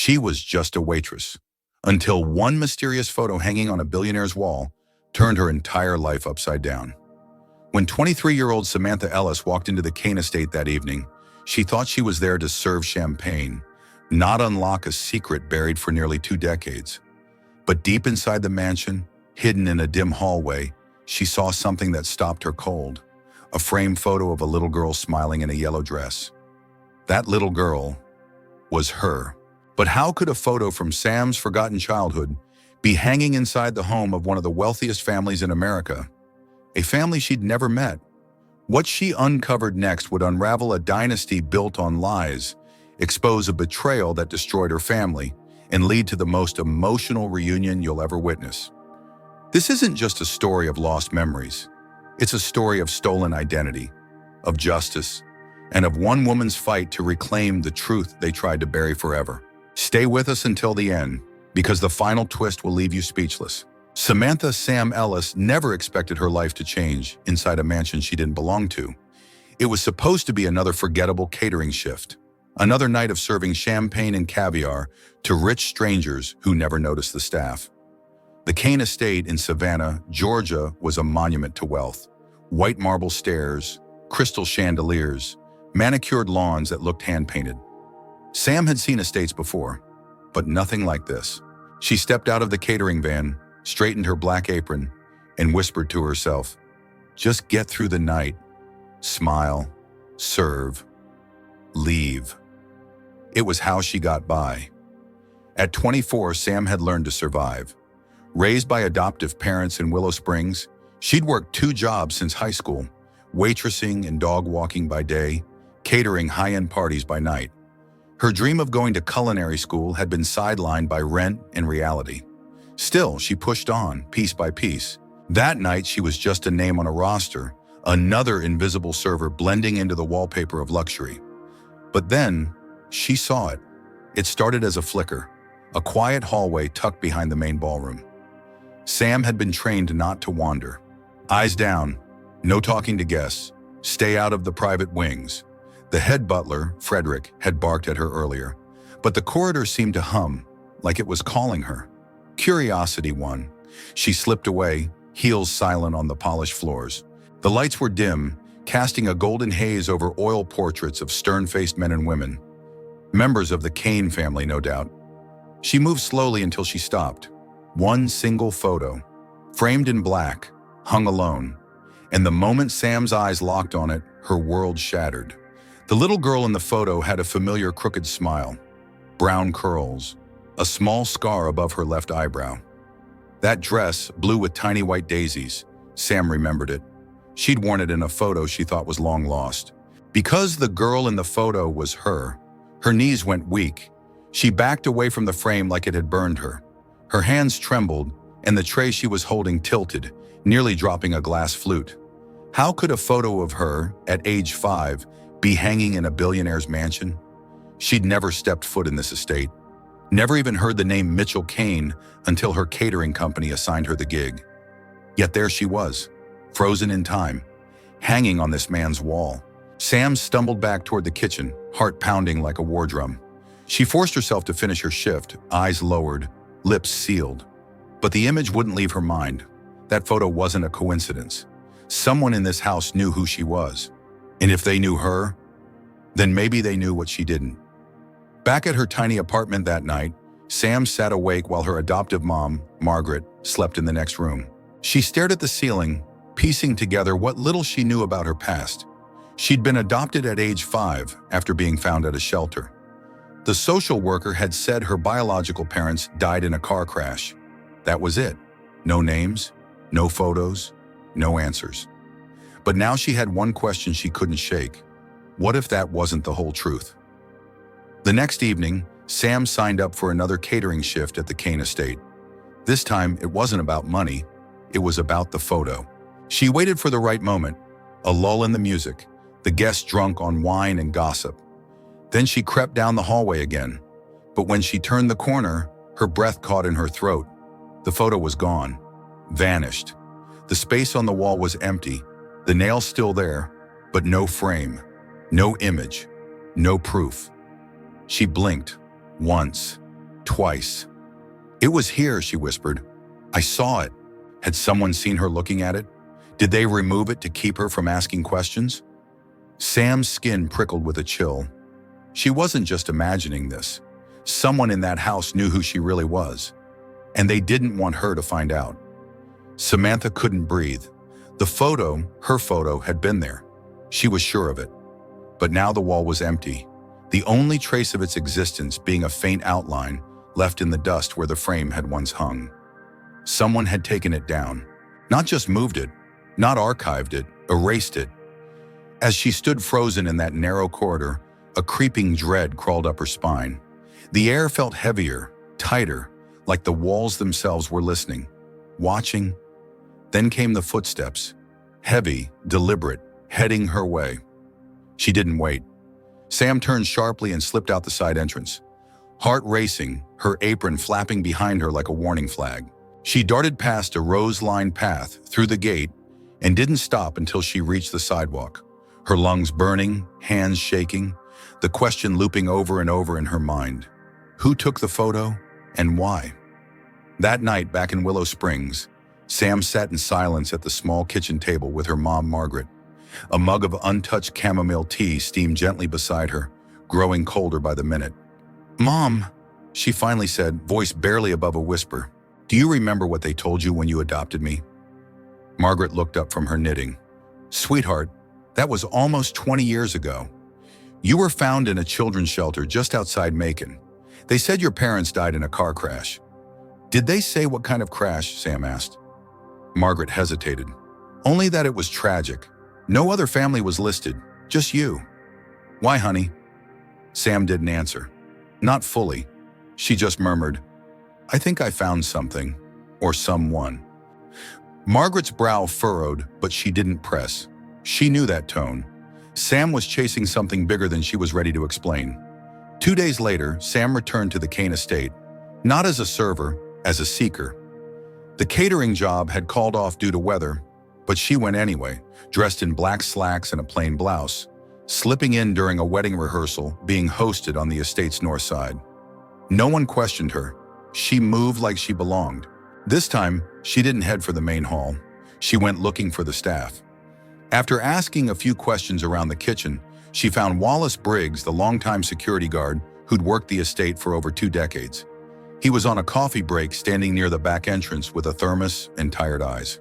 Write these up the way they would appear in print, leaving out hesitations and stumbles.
She was just a waitress, until one mysterious photo hanging on a billionaire's wall turned her entire life upside down. When 23-year-old Samantha Ellis walked into the Kane estate that evening, she thought she was there to serve champagne, not unlock a secret buried for nearly 2 decades. But deep inside the mansion, hidden in a dim hallway, she saw something that stopped her cold. A framed photo of a little girl smiling in a yellow dress. That little girl was her. But how could a photo from Sam's forgotten childhood be hanging inside the home of one of the wealthiest families in America? A family she'd never met. What she uncovered next would unravel a dynasty built on lies, expose a betrayal that destroyed her family, and lead to the most emotional reunion you'll ever witness. This isn't just a story of lost memories. It's a story of stolen identity, of justice, and of one woman's fight to reclaim the truth they tried to bury forever. Stay with us until the end, because the final twist will leave you speechless. Samantha Sam Ellis never expected her life to change inside a mansion she didn't belong to. It was supposed to be another forgettable catering shift, another night of serving champagne and caviar to rich strangers who never noticed the staff. The Kane estate in Savannah, Georgia was a monument to wealth. White marble stairs, crystal chandeliers, manicured lawns that looked hand-painted. Sam had seen estates before, but nothing like this. She stepped out of the catering van, straightened her black apron, and whispered to herself, "Just get through the night. Smile, serve, leave." It was how she got by. At 24, Sam had learned to survive. Raised by adoptive parents in Willow Springs, she'd worked 2 jobs since high school, waitressing and dog walking by day, catering high-end parties by night. Her dream of going to culinary school had been sidelined by rent and reality. Still, she pushed on, piece by piece. That night, she was just a name on a roster, another invisible server blending into the wallpaper of luxury. But then, she saw it. It started as a flicker, a quiet hallway tucked behind the main ballroom. Sam had been trained not to wander. Eyes down, no talking to guests, stay out of the private wings. The head butler, Frederick, had barked at her earlier, but the corridor seemed to hum, like it was calling her. Curiosity won. She slipped away, heels silent on the polished floors. The lights were dim, casting a golden haze over oil portraits of stern-faced men and women. Members of the Kane family, no doubt. She moved slowly until she stopped. One single photo, framed in black, hung alone. And the moment Sam's eyes locked on it, her world shattered. The little girl in the photo had a familiar crooked smile, brown curls, a small scar above her left eyebrow. That dress, blue with tiny white daisies, Sam remembered it. She'd worn it in a photo she thought was long lost. Because the girl in the photo was her knees went weak. She backed away from the frame like it had burned her. Her hands trembled, and the tray she was holding tilted, nearly dropping a glass flute. How could a photo of her, at age 5, be hanging in a billionaire's mansion? She'd never stepped foot in this estate, never even heard the name Mitchell Kane until her catering company assigned her the gig. Yet there she was, frozen in time, hanging on this man's wall. Sam stumbled back toward the kitchen, heart pounding like a war drum. She forced herself to finish her shift, eyes lowered, lips sealed. But the image wouldn't leave her mind. That photo wasn't a coincidence. Someone in this house knew who she was. And if they knew her, then maybe they knew what she didn't. Back at her tiny apartment that night, Sam sat awake while her adoptive mom, Margaret, slept in the next room. She stared at the ceiling, piecing together what little she knew about her past. She'd been adopted at age 5 after being found at a shelter. The social worker had said her biological parents died in a car crash. That was it. No names, no photos, no answers. But now she had one question she couldn't shake. What if that wasn't the whole truth? The next evening, Sam signed up for another catering shift at the Kane estate. This time, it wasn't about money. It was about the photo. She waited for the right moment, a lull in the music, the guests drunk on wine and gossip. Then she crept down the hallway again. But when she turned the corner, her breath caught in her throat. The photo was gone, vanished. The space on the wall was empty, the nails still there, but no frame, no image, no proof. She blinked, once, Twice. "It was here," she whispered. "I saw it." Had someone seen her looking at it? Did they remove it to keep her from asking questions? Sam's skin prickled with a chill. She wasn't just imagining this. Someone in that house knew who she really was, and they didn't want her to find out. Samantha couldn't breathe. The photo, her photo, had been there. She was sure of it. But now the wall was empty, the only trace of its existence being a faint outline left in the dust where the frame had once hung. Someone had taken it down. Not just moved it, not archived it, erased it. As she stood frozen in that narrow corridor, a creeping dread crawled up her spine. The air felt heavier, tighter, like the walls themselves were listening, watching. Then came the footsteps, heavy, deliberate, heading her way. She didn't wait. Sam turned sharply and slipped out the side entrance. Heart racing, her apron flapping behind her like a warning flag. She darted past a rose-lined path through the gate and didn't stop until she reached the sidewalk. Her lungs burning, hands shaking, the question looping over and over in her mind. Who took the photo and why? That night back in Willow Springs, Sam sat in silence at the small kitchen table with her mom, Margaret. A mug of untouched chamomile tea steamed gently beside her, growing colder by the minute. "Mom," she finally said, voice barely above a whisper, "do you remember what they told you when you adopted me?" Margaret looked up from her knitting. "Sweetheart, that was almost 20 years ago. You were found in a children's shelter just outside Macon. They said your parents died in a car crash." "Did they say what kind of crash?" Sam asked. Margaret hesitated. "Only that it was tragic. No other family was listed, just you." "Why, honey?" Sam didn't answer. Not fully. She just murmured, "I think I found something, or someone." Margaret's brow furrowed, but she didn't press. She knew that tone. Sam was chasing something bigger than she was ready to explain. 2 days later, Sam returned to the Kane estate, not as a server, as a seeker. The catering job had called off due to weather, but she went anyway, dressed in black slacks and a plain blouse, slipping in during a wedding rehearsal being hosted on the estate's north side. No one questioned her. She moved like she belonged. This time, she didn't head for the main hall. She went looking for the staff. After asking a few questions around the kitchen, she found Wallace Briggs, the longtime security guard who'd worked the estate for over 2 decades. He was on a coffee break standing near the back entrance with a thermos and tired eyes.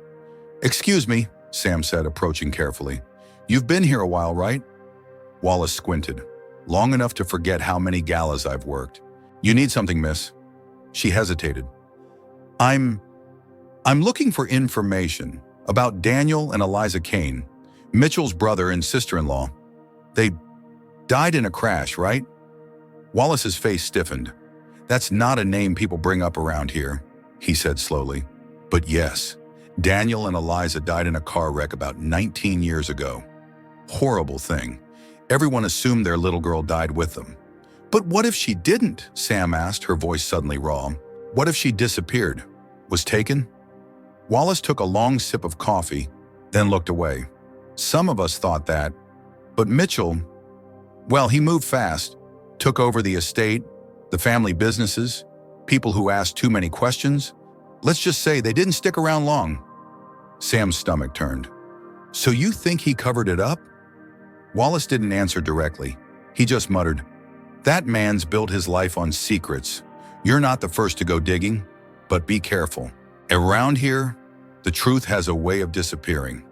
"Excuse me," Sam said, approaching carefully. "You've been here a while, right?" Wallace squinted. "Long enough to forget how many galas I've worked." "You need something, miss?" She hesitated. I'm looking for information about Daniel and Eliza Kane, Mitchell's brother and sister-in-law. They died in a crash, right?" Wallace's face stiffened. "That's not a name people bring up around here," he said slowly. "But yes, Daniel and Eliza died in a car wreck about 19 years ago. Horrible thing. Everyone assumed their little girl died with them." "But what if she didn't?" Sam asked, her voice suddenly raw. "What if she disappeared? Was taken?" Wallace took a long sip of coffee, then looked away. "Some of us thought that. But Mitchell, well, he moved fast, took over the estate, the family businesses, people who asked too many questions. Let's just say they didn't stick around long." Sam's stomach turned. "So you think he covered it up?" Wallace didn't answer directly. He just muttered, "That man's built his life on secrets. You're not the first to go digging, but be careful. Around here, the truth has a way of disappearing."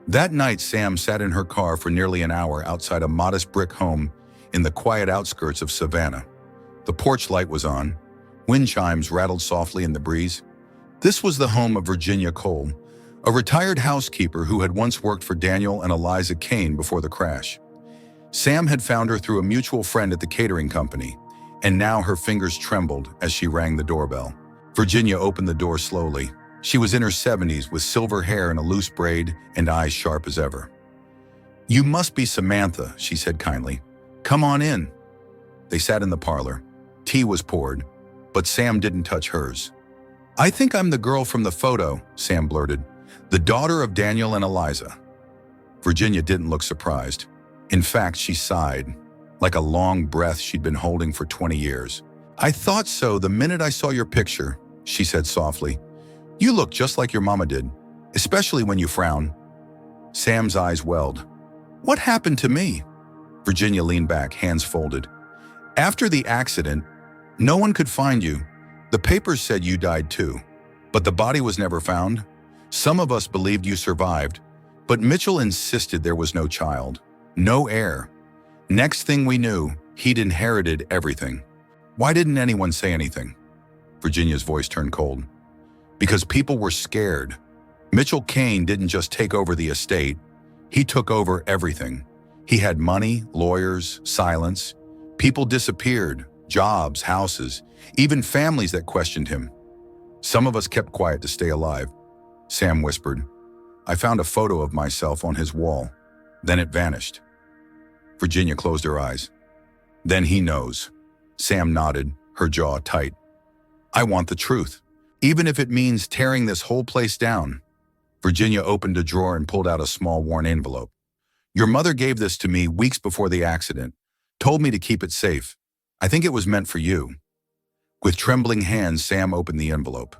That night, Sam sat in her car for nearly an hour outside a modest brick home in the quiet outskirts of Savannah. The porch light was on. Wind chimes rattled softly in the breeze. This was the home of Virginia Cole, a retired housekeeper who had once worked for Daniel and Eliza Kane before the crash. Sam had found her through a mutual friend at the catering company, and now her fingers trembled as she rang the doorbell. Virginia opened the door slowly. She was in her 70s with silver hair in a loose braid and eyes sharp as ever. "You must be Samantha," she said kindly. "Come on in." They sat in the parlor. Tea was poured, but Sam didn't touch hers. "I think I'm the girl from the photo," Sam blurted. "The daughter of Daniel and Eliza." Virginia didn't look surprised. In fact, she sighed, like a long breath she'd been holding for 20 years. "I thought so the minute I saw your picture," she said softly. "You look just like your mama did, especially when you frown." Sam's eyes welled. "What happened to me?" Virginia leaned back, hands folded. "After the accident, no one could find you. The papers said you died too, but the body was never found. Some of us believed you survived, but Mitchell insisted there was no child, no heir. Next thing we knew, he'd inherited everything. Why didn't anyone say anything?" Virginia's voice turned cold. "Because people were scared. Mitchell Kane didn't just take over the estate, he took over everything. He had money, lawyers, silence. People disappeared, jobs, houses, even families that questioned him. Some of us kept quiet to stay alive." Sam whispered. "I found a photo of myself on his wall. Then it vanished." Virginia closed her eyes. "Then he knows." Sam nodded, her jaw tight. "I want the truth, even if it means tearing this whole place down." Virginia opened a drawer and pulled out a small worn envelope. "Your mother gave this to me weeks before the accident, told me to keep it safe. I think it was meant for you." With trembling hands, Sam opened the envelope.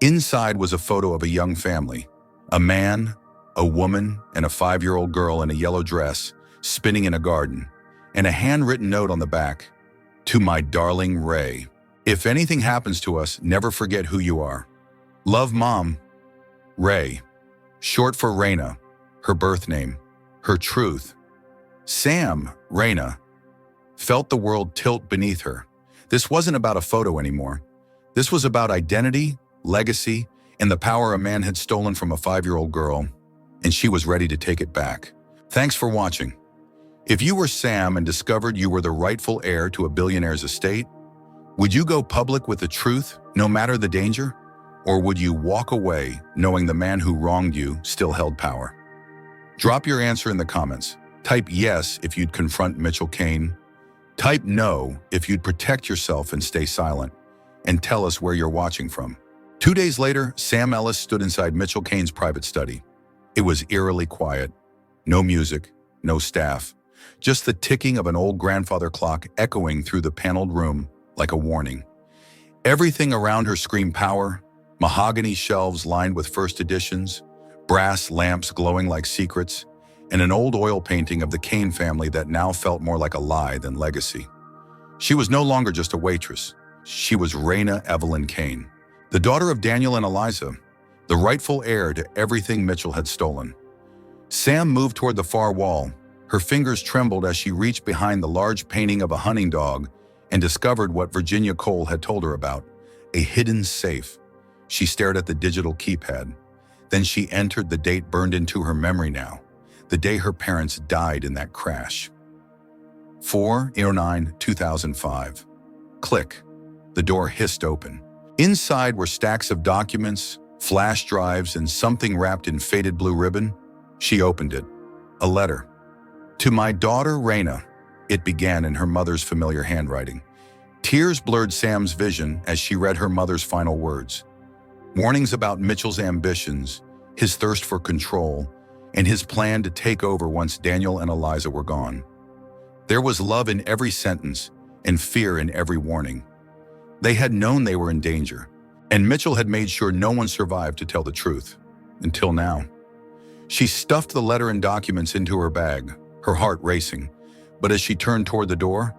Inside was a photo of a young family, a man, a woman, and a 5-year-old girl in a yellow dress, spinning in a garden, and a handwritten note on the back. "To my darling Ray. If anything happens to us, never forget who you are. Love, Mom. Ray." Short for Raina, her birth name, her truth. Sam, Raina, felt the world tilt beneath her. This wasn't about a photo anymore. This was about identity, legacy, and the power a man had stolen from a 5-year-old girl, and she was ready to take it back. Thanks for watching. If you were Sam and discovered you were the rightful heir to a billionaire's estate, would you go public with the truth, no matter the danger? Or would you walk away knowing the man who wronged you still held power? Drop your answer in the comments. Type yes if you'd confront Mitchell Kane. Type no if you'd protect yourself and stay silent. And tell us where you're watching from. 2 days later, Sam Ellis stood inside Mitchell Kane's private study. It was eerily quiet. No music, no staff. Just the ticking of an old grandfather clock echoing through the paneled room like a warning. Everything around her screamed power. Mahogany shelves lined with first editions, brass lamps glowing like secrets, and an old oil painting of the Kane family that now felt more like a lie than legacy. She was no longer just a waitress. She was Raina Evelyn Kane, the daughter of Daniel and Eliza, the rightful heir to everything Mitchell had stolen. Sam moved toward the far wall. Her fingers trembled as she reached behind the large painting of a hunting dog and discovered what Virginia Cole had told her about, a hidden safe. She stared at the digital keypad. Then she entered the date burned into her memory now, the day her parents died in that crash. 4/09/2005. Click. The door hissed open. Inside were stacks of documents, flash drives, and something wrapped in faded blue ribbon. She opened it. A letter. "To my daughter, Raina," it began in her mother's familiar handwriting. Tears blurred Sam's vision as she read her mother's final words. Warnings about Mitchell's ambitions, his thirst for control, and his plan to take over once Daniel and Eliza were gone. There was love in every sentence and fear in every warning. They had known they were in danger, and Mitchell had made sure no one survived to tell the truth. Until now. She stuffed the letter and documents into her bag, her heart racing. But as she turned toward the door,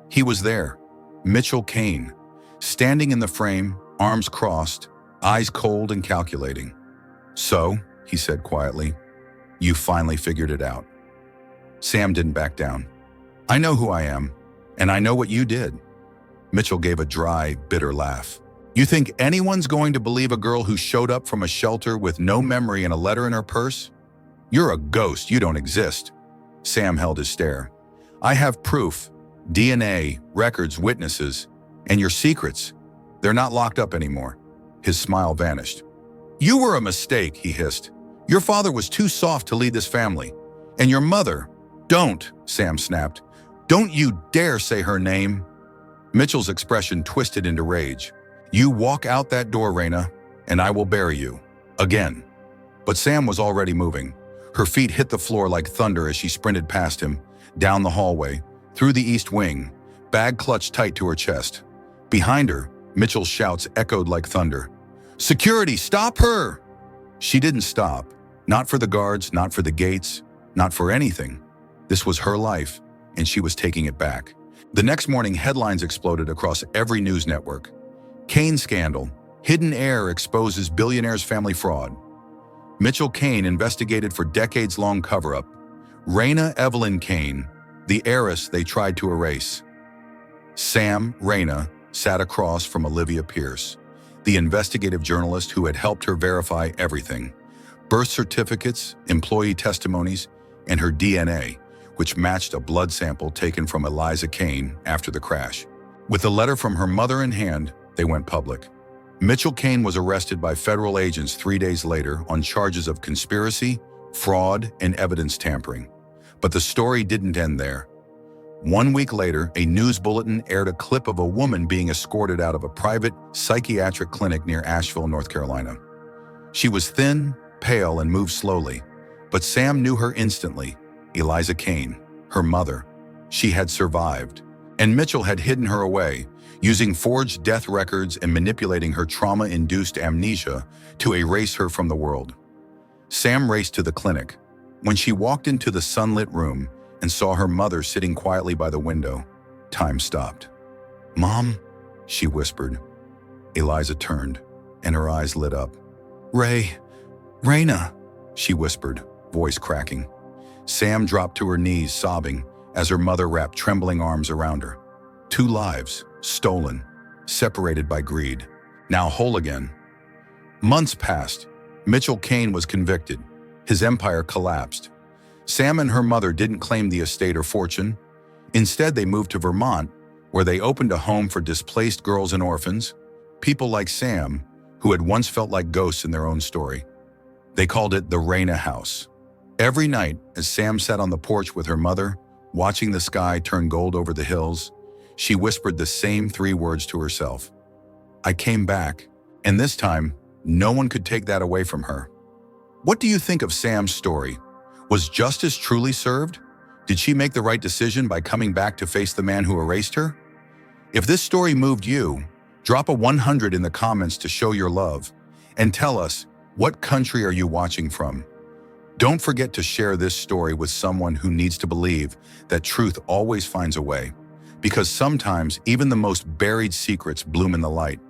he was there, Mitchell Kane, standing in the frame, arms crossed, eyes cold and calculating. "So," he said quietly, "you finally figured it out." Sam didn't back down. "I know who I am, and I know what you did." Mitchell gave a dry, bitter laugh. "You think anyone's going to believe a girl who showed up from a shelter with no memory and a letter in her purse? You're a ghost, you don't exist." Sam held his stare. "I have proof, DNA, records, witnesses, and your secrets. They're not locked up anymore." His smile vanished. "You were a mistake," he hissed. "Your father was too soft to lead this family. And your mother—" "Don't," Sam snapped. "Don't you dare say her name." Mitchell's expression twisted into rage. "You walk out that door, Raina, and I will bury you. Again." But Sam was already moving. Her feet hit the floor like thunder as she sprinted past him, down the hallway, through the east wing, bag clutched tight to her chest. Behind her, Mitchell's shouts echoed like thunder. "Security, stop her!" She didn't stop. Not for the guards, not for the gates, not for anything. This was her life, and she was taking it back. The next morning, headlines exploded across every news network. Kane scandal. Hidden heir exposes billionaire's family fraud. Mitchell Kane investigated for decades-long cover-up. Raina Evelyn Kane, the heiress they tried to erase. Sam Raina sat across from Olivia Pierce, the investigative journalist who had helped her verify everything. Birth certificates, employee testimonies, and her DNA, which matched a blood sample taken from Eliza Kane after the crash. With a letter from her mother in hand, they went public. Mitchell Kane was arrested by federal agents 3 days later on charges of conspiracy, fraud, and evidence tampering. But the story didn't end there. 1 week later, a news bulletin aired a clip of a woman being escorted out of a private psychiatric clinic near Asheville, North Carolina. She was thin, pale, and moved slowly, but Sam knew her instantly. Eliza Kane, her mother. She had survived, and Mitchell had hidden her away, using forged death records and manipulating her trauma-induced amnesia to erase her from the world. Sam raced to the clinic. When she walked into the sunlit room and saw her mother sitting quietly by the window, time stopped. "Mom," she whispered. Eliza turned, and her eyes lit up. Raina," she whispered, voice cracking. Sam dropped to her knees, sobbing, as her mother wrapped trembling arms around her. 2 lives, stolen, separated by greed, now whole again. Months passed. Mitchell Kane was convicted. His empire collapsed. Sam and her mother didn't claim the estate or fortune. Instead, they moved to Vermont, where they opened a home for displaced girls and orphans, people like Sam, who had once felt like ghosts in their own story. They called it the Raina House. Every night, as Sam sat on the porch with her mother, watching the sky turn gold over the hills, she whispered the same 3 words to herself. "I came back," and this time, no one could take that away from her. What do you think of Sam's story? Was justice truly served? Did she make the right decision by coming back to face the man who erased her? If this story moved you, drop a 100 in the comments to show your love, and tell us, what country are you watching from? Don't forget to share this story with someone who needs to believe that truth always finds a way, because sometimes even the most buried secrets bloom in the light.